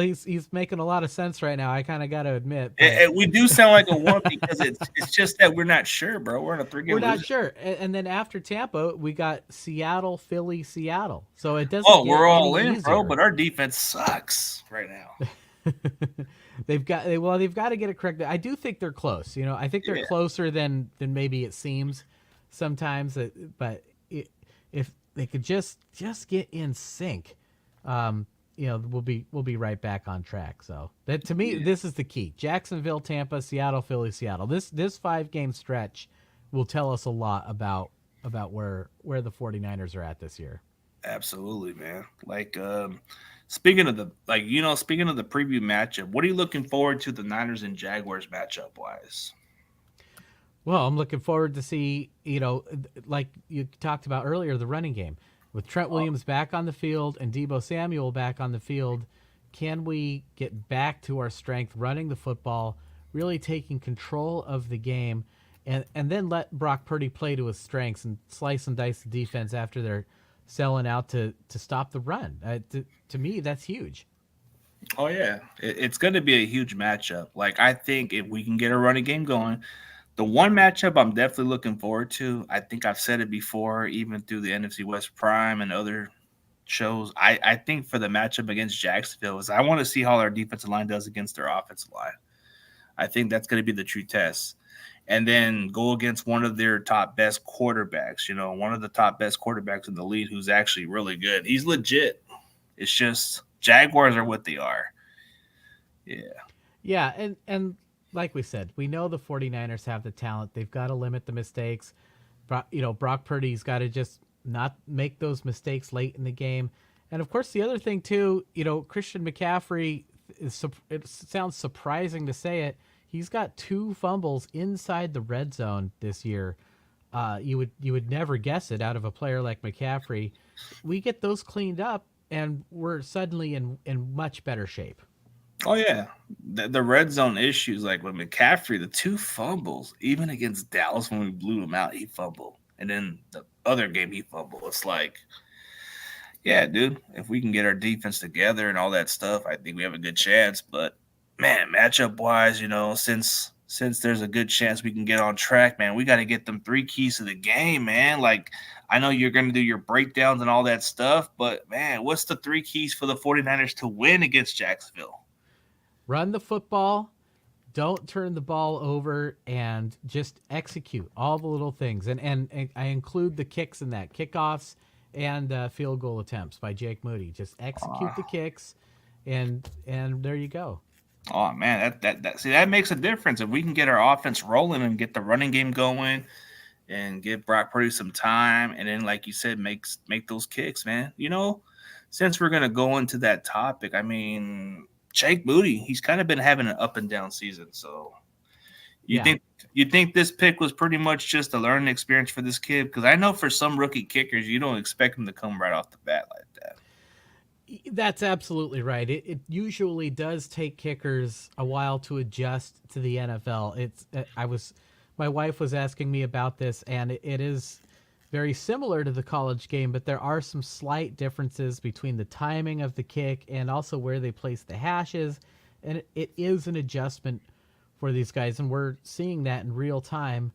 He's making a lot of sense right now. I kind of got to admit. We do sound like a one because it's just that we're not sure, bro. We're in a 3-game. We're not sure. And then after Tampa, we got Seattle, Philly, Seattle. So it doesn't. Oh, we're all in, easier. bro. But our defense sucks right now. They've got to get it correct. I do think they're close. I think they're closer than maybe it seems sometimes. But if they could just get in sync, we'll be right back on track. So that, to me, this is the key. Jacksonville, Tampa, Seattle, Philly, Seattle. This 5-game stretch will tell us a lot about where the 49ers are at this year. Absolutely, man. Speaking of the preview matchup, what are you looking forward to the Niners and Jaguars matchup wise? Well, I'm looking forward to see, like you talked about earlier, the running game. With Trent Williams back on the field and Deebo Samuel back on the field, can we get back to our strength running the football, really taking control of the game, and then let Brock Purdy play to his strengths and slice and dice the defense after they're selling out to stop the run? To me, that's huge. Oh, yeah. It's going to be a huge matchup. I think if we can get a running game going, the one matchup I'm definitely looking forward to, I think I've said it before, even through the NFC West Prime and other shows, I think for the matchup against Jacksonville is I want to see how our defensive line does against their offensive line. I think that's going to be the true test. And then go against one of their top best quarterbacks, one of the top best quarterbacks in the league who's actually really good. He's legit. It's just Jaguars are what they are. Yeah. Yeah, and like we said, we know the 49ers have the talent. They've got to limit the mistakes. Brock Purdy's got to just not make those mistakes late in the game. And, of course, the other thing, too, Christian McCaffrey, it sounds surprising to say it, he's got 2 fumbles inside the red zone this year. You would never guess it out of a player like McCaffrey. We get those cleaned up, and we're suddenly in much better shape. Oh, yeah. The red zone issues, like with McCaffrey, the 2 fumbles, even against Dallas when we blew him out, he fumbled. And then the other game, he fumbled. It's like, yeah, dude, if we can get our defense together and all that stuff, I think we have a good chance. But man, matchup wise, since there's a good chance we can get on track, man, we got to get them three keys to the game, man. Like, I know you're going to do your breakdowns and all that stuff, but man, what's the three keys for the 49ers to win against Jacksonville? Run the football, don't turn the ball over, and just execute all the little things. And I include the kicks in that, kickoffs and field goal attempts by Jake Moody. Just execute the kicks, and there you go. Oh man, that makes a difference. If we can get our offense rolling and get the running game going and give Brock Purdy some time, and then like you said, make those kicks, man. Since we're gonna go into that topic, I mean, Jake Moody, he's kind of been having an up and down season. So you think this pick was pretty much just a learning experience for this kid? Because I know for some rookie kickers, you don't expect them to come right off the bat like that. That's absolutely right. It usually does take kickers a while to adjust to the NFL. My wife was asking me about this, and it is very similar to the college game, but there are some slight differences between the timing of the kick and also where they place the hashes, and it is an adjustment for these guys, and we're seeing that in real time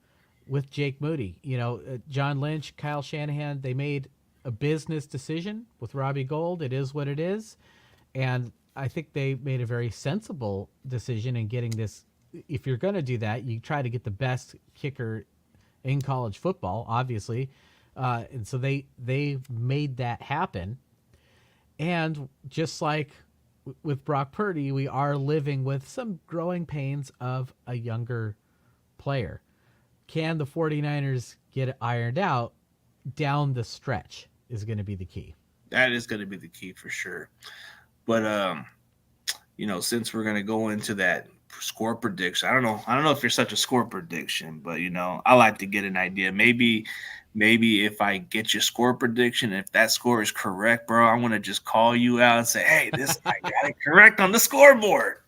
with Jake Moody. John Lynch, Kyle Shanahan, they made a business decision with Robbie Gould. It is what it is. And I think they made a very sensible decision in getting this. If you're going to do that, you try to get the best kicker in college football, obviously. And so they made that happen. And just like with Brock Purdy, we are living with some growing pains of a younger player. Can the 49ers get it ironed out down the stretch? Is going to be the key. That is going to be the key for sure. But since we're going to go into that score prediction, I don't know if you're such a score prediction, but I like to get an idea. Maybe if I get your score prediction, if that score is correct, bro, I'm going to just call you out and say, hey, I got it correct on the scoreboard.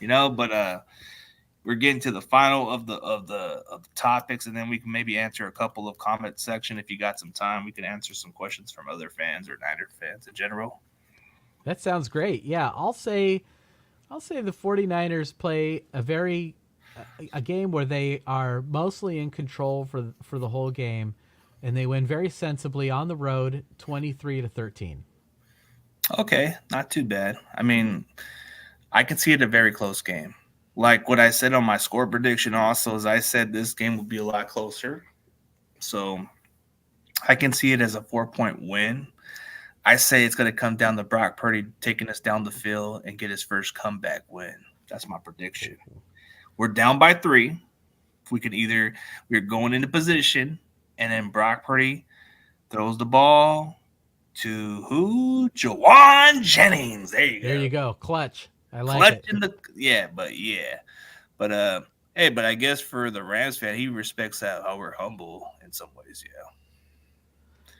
But we're getting to the final of the topics, and then we can maybe answer a couple of comment section. If you got some time, we can answer some questions from other fans or Niner fans in general. That sounds great. Yeah, I'll say the 49ers play a game where they are mostly in control for the whole game, and they win very sensibly on the road, 23-13. Okay, not too bad. I mean, I can see it a very close game. Like what I said on my score prediction also is I said this game will be a lot closer. So I can see it as a 4-point win. I say it's going to come down to Brock Purdy taking us down the field and get his first comeback win. That's my prediction. We're down by 3. We're going into position, and then Brock Purdy throws the ball to who? Jawan Jennings. There you go. Clutch. I like it. But I guess for the Rams fan, he respects how we're humble in some ways. Yeah.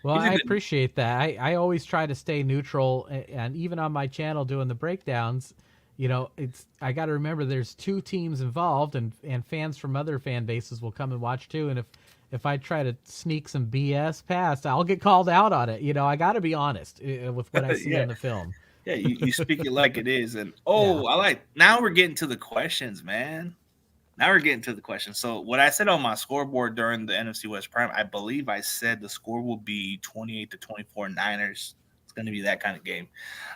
Well, I appreciate that. I always try to stay neutral, and even on my channel doing the breakdowns, I got to remember there's 2 teams involved, and fans from other fan bases will come and watch too. And if I try to sneak some BS past, I'll get called out on it. I got to be honest with what I see in the film. Yeah, you speak it like it is. And now we're getting to the questions, man. So what I said on my scoreboard during the NFC West Prime, I believe I said the score will be 28-24 Niners. It's going to be that kind of game.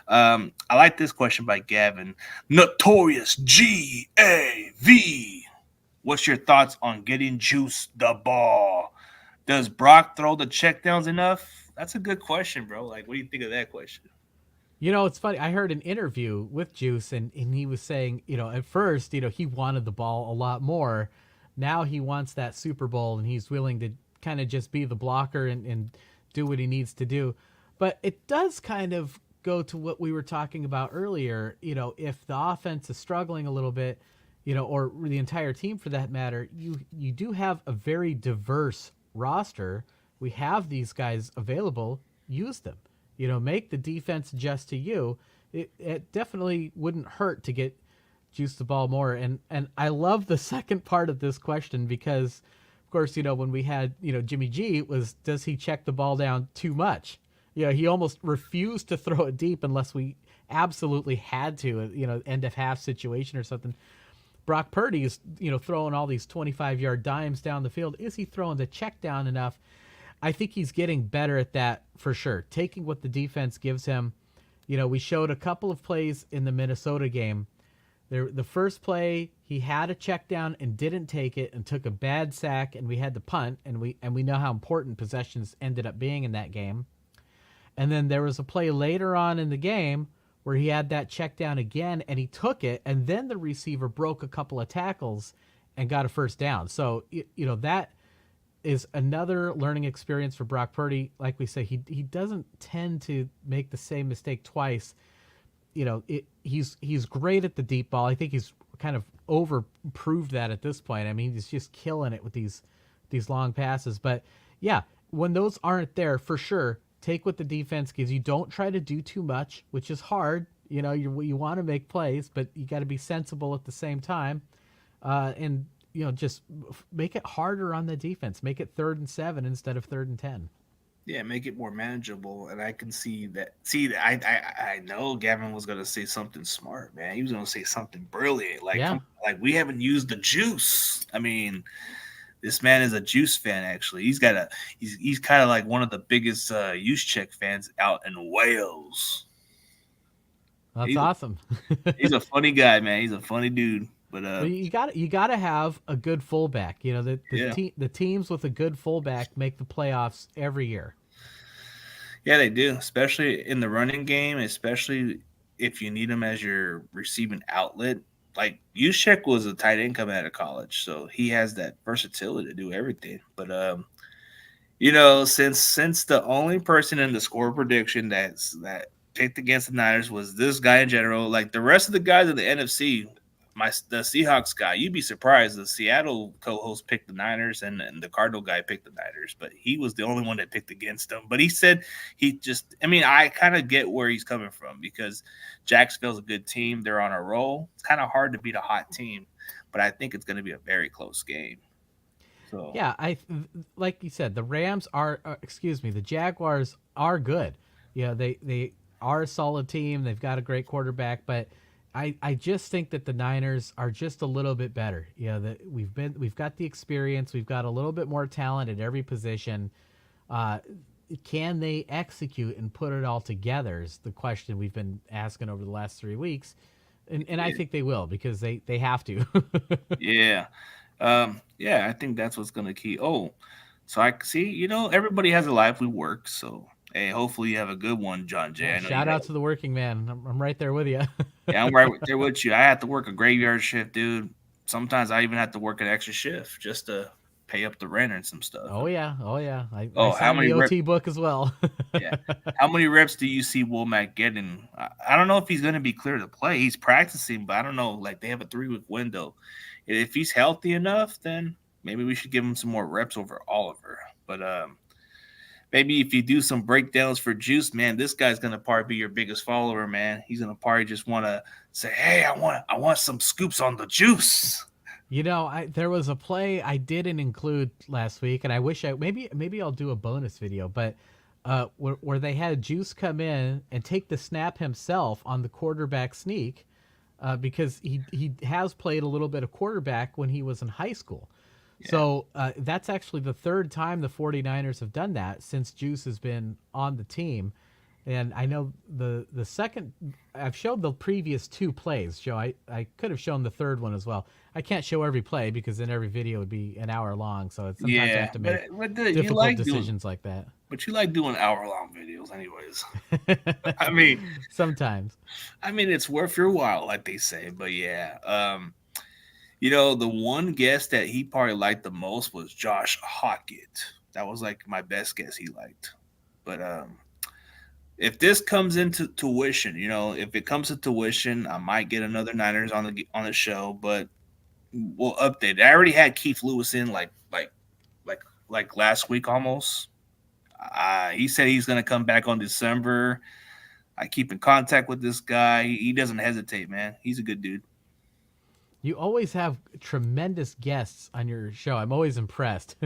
I like this question by Gavin. Notorious GAV. What's your thoughts on getting Juice the ball? Does Brock throw the checkdowns enough? That's a good question, bro. Like, what do you think of that question? It's funny. I heard an interview with Juice, and he was saying, at first, he wanted the ball a lot more. Now he wants that Super Bowl, and he's willing to kind of just be the blocker and do what he needs to do. But it does kind of go to what we were talking about earlier. If the offense is struggling a little bit, or the entire team for that matter, you do have a very diverse roster. We have these guys available. Use them. Make the defense adjust to you. It definitely wouldn't hurt to get Juice the ball more. And I love the second part of this question because, of course, when we had, Jimmy G, it was, does he check the ball down too much? he almost refused to throw it deep unless we absolutely had to, end of half situation or something. Brock Purdy is, throwing all these 25-yard dimes down the field. Is he throwing the check down enough? I think he's getting better at that for sure. Taking what the defense gives him. We showed a couple of plays in the Minnesota game. The first play, he had a check down and didn't take it and took a bad sack, and we had to punt, and we know how important possessions ended up being in that game. And then there was a play later on in the game where he had that check down again, and he took it, and then the receiver broke a couple of tackles and got a first down. So, that is another learning experience for Brock Purdy. Like we say, he doesn't tend to make the same mistake twice. He's great at the deep ball. I think he's kind of over-proved that at this point. I mean, he's just killing it with these long passes. But, yeah, when those aren't there, for sure, take what the defense gives you. Don't try to do too much, which is hard. You want to make plays, but you got to be sensible at the same time. And just make it harder on the defense. Make it 3rd and 7 instead of 3rd and 10. Yeah, make it more manageable, and I can see that. I know Gavin was gonna say something smart, man. He was gonna say something brilliant, like we haven't used the juice. I mean, this man is a juice fan. Actually, he's kind of like one of the biggest Juszczyk fans out in Wales. That's awesome. He's a funny guy, man. He's a funny dude. But you got to have a good fullback. The teams with a good fullback make the playoffs every year. Yeah, they do, especially in the running game, especially if you need them as your receiving outlet. Like Juszczyk was a tight end coming out of college, so he has that versatility to do everything. But since the only person in the score prediction that picked against the Niners was this guy in general, like the rest of the guys in the NFC, the Seahawks guy, you'd be surprised. The Seattle co-host picked the Niners, and the Cardinal guy picked the Niners, but he was the only one that picked against them. But he said I kind of get where he's coming from because Jacksonville's a good team. They're on a roll. It's kind of hard to beat a hot team, but I think it's going to be a very close game. So yeah, like you said, the Rams the Jaguars are good. Yeah, they are a solid team. They've got a great quarterback, but I just think that the Niners are just a little bit better. That we've got the experience, we've got a little bit more talent at every position. Can they execute and put it all together is the question we've been asking over the last 3 weeks. And I think they will because they have to. Yeah. I think that's what's going to keep. Oh, so I see, everybody has a life. We work. So, hey, hopefully you have a good one, John Jay. Shout out to the working man. I'm right there with you. Yeah, I'm right there with you. I have to work a graveyard shift, dude. Sometimes I even have to work an extra shift just to pay up the rent and some stuff. Oh yeah. I how many the OT book as well. Yeah. How many reps do you see Womack getting? I don't know if he's going to be clear to play. He's practicing, but I don't know. Like they have a 3-week window. If he's healthy enough, then maybe we should give him some more reps over Oliver. But maybe if you do some breakdowns for Juice, man, this guy's gonna probably be your biggest follower, man. He's gonna probably just want to say, "Hey, I want some scoops on the Juice." There was a play I didn't include last week, and I wish maybe I'll do a bonus video, but where they had Juice come in and take the snap himself on the quarterback sneak, because he has played a little bit of quarterback when he was in high school. Yeah. So that's actually the 3rd time the 49ers have done that since Juice has been on the team. And I know the second, I've showed the previous 2 plays, Joe. I could have shown the 3rd one as well. I can't show every play because then every video would be an hour long. So sometimes I have to make difficult decisions like that. But you like doing hour-long videos anyways. I mean. Sometimes. I mean, it's worth your while, like they say. But yeah. The one guest that he probably liked the most was Josh Hockett. That was like my best guess he liked. But if this comes into tuition, if it comes to tuition, I might get another Niners on the show, but we'll update. I already had Keith Lewis in like last week almost. He said he's going to come back on December. I keep in contact with this guy. He doesn't hesitate, man. He's a good dude. You always have tremendous guests on your show. I'm always impressed.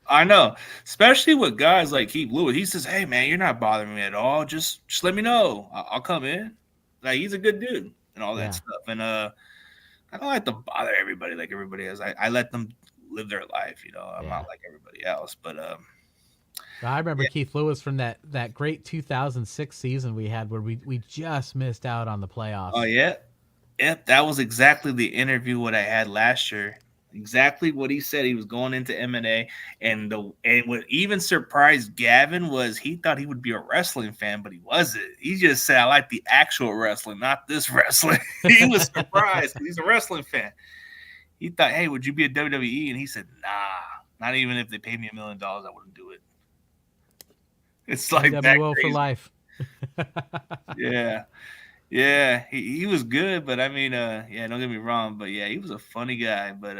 I know, especially with guys like Keith Lewis. He says, "Hey man, you're not bothering me at all. Just let me know. I'll come in." Like he's a good dude and all that Yeah. stuff. And I don't like to bother everybody like everybody else. I let them live their life. You know, I'm Yeah. not like everybody else. But I remember yeah. Keith Lewis from that great 2006 season we had where we just missed out on the Oh playoffs. yeah, yep. That was exactly the interview what I had last year. Exactly what he said. He was going into M&A, and what even surprised Gavin was he thought he would be a wrestling fan, but he wasn't. He just said, "I like the actual wrestling, not this wrestling." He was surprised because he's a wrestling fan. He thought, "Hey, would you be a WWE?" And he said, "Nah, not even if they paid me $1 million, I wouldn't do it." It's like that NWO for crazy. life. Yeah. Yeah, he was good, but I mean, yeah, don't get me wrong, but yeah, he was a funny guy. But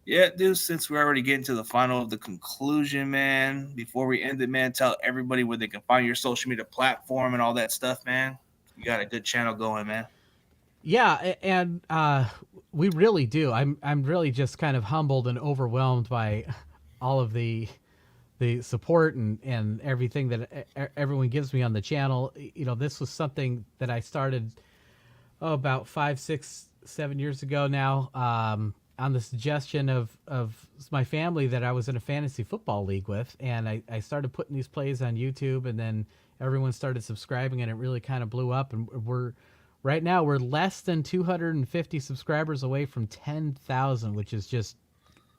yeah, dude, since we're already getting to the final of the conclusion, man, before we end it, man, tell everybody where they can find your social media platform and all that stuff, man. You got a good channel going, man. Yeah, and we really do. I'm really just kind of humbled and overwhelmed by all of the support and everything that everyone gives me on the channel. You know, this was something that I started about 5, 6, 7 years ago now, on the suggestion of my family that I was in a fantasy football league with, and I started putting these plays on YouTube, and then everyone started subscribing, and it really kind of blew up. And right now we're less than 250 subscribers away from 10,000, which is just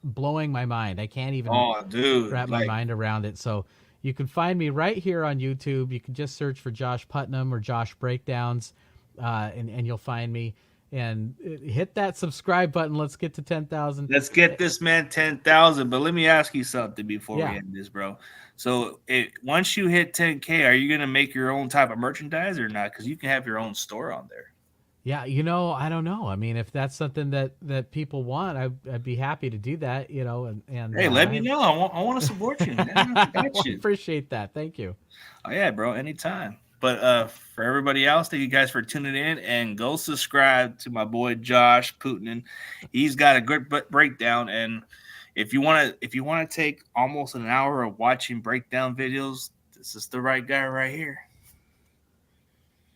blowing my mind. I can't even Oh, dude, wrap my like, mind around it. So you can find me right here on YouTube. You can just search for Josh Putnam or Josh Breakdowns, and you'll find me. And hit that subscribe button. Let's get to 10,000. let's get this man 10,000. But let me ask you something before we Yeah. end this, bro. So, once you hit 10K, are you gonna make your own type of merchandise or not? Because you can have your own store on there. Yeah, I don't know. I mean, if that's something that people want, I'd be happy to do that. And Hey, let me know. I want to support you, man. I I got you. appreciate that. Thank you. Oh yeah, bro, anytime. But for everybody else, thank you guys for tuning in, and go subscribe to my boy Josh Putnam. He's got a good breakdown, and if you want to take almost an hour of watching breakdown videos, this is the right guy right here.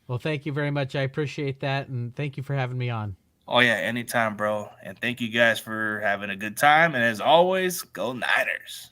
Well, thank you very much. I appreciate that, and thank you for having me on. Oh yeah, anytime, bro. And thank you guys for having a good time. And as always, go Niners.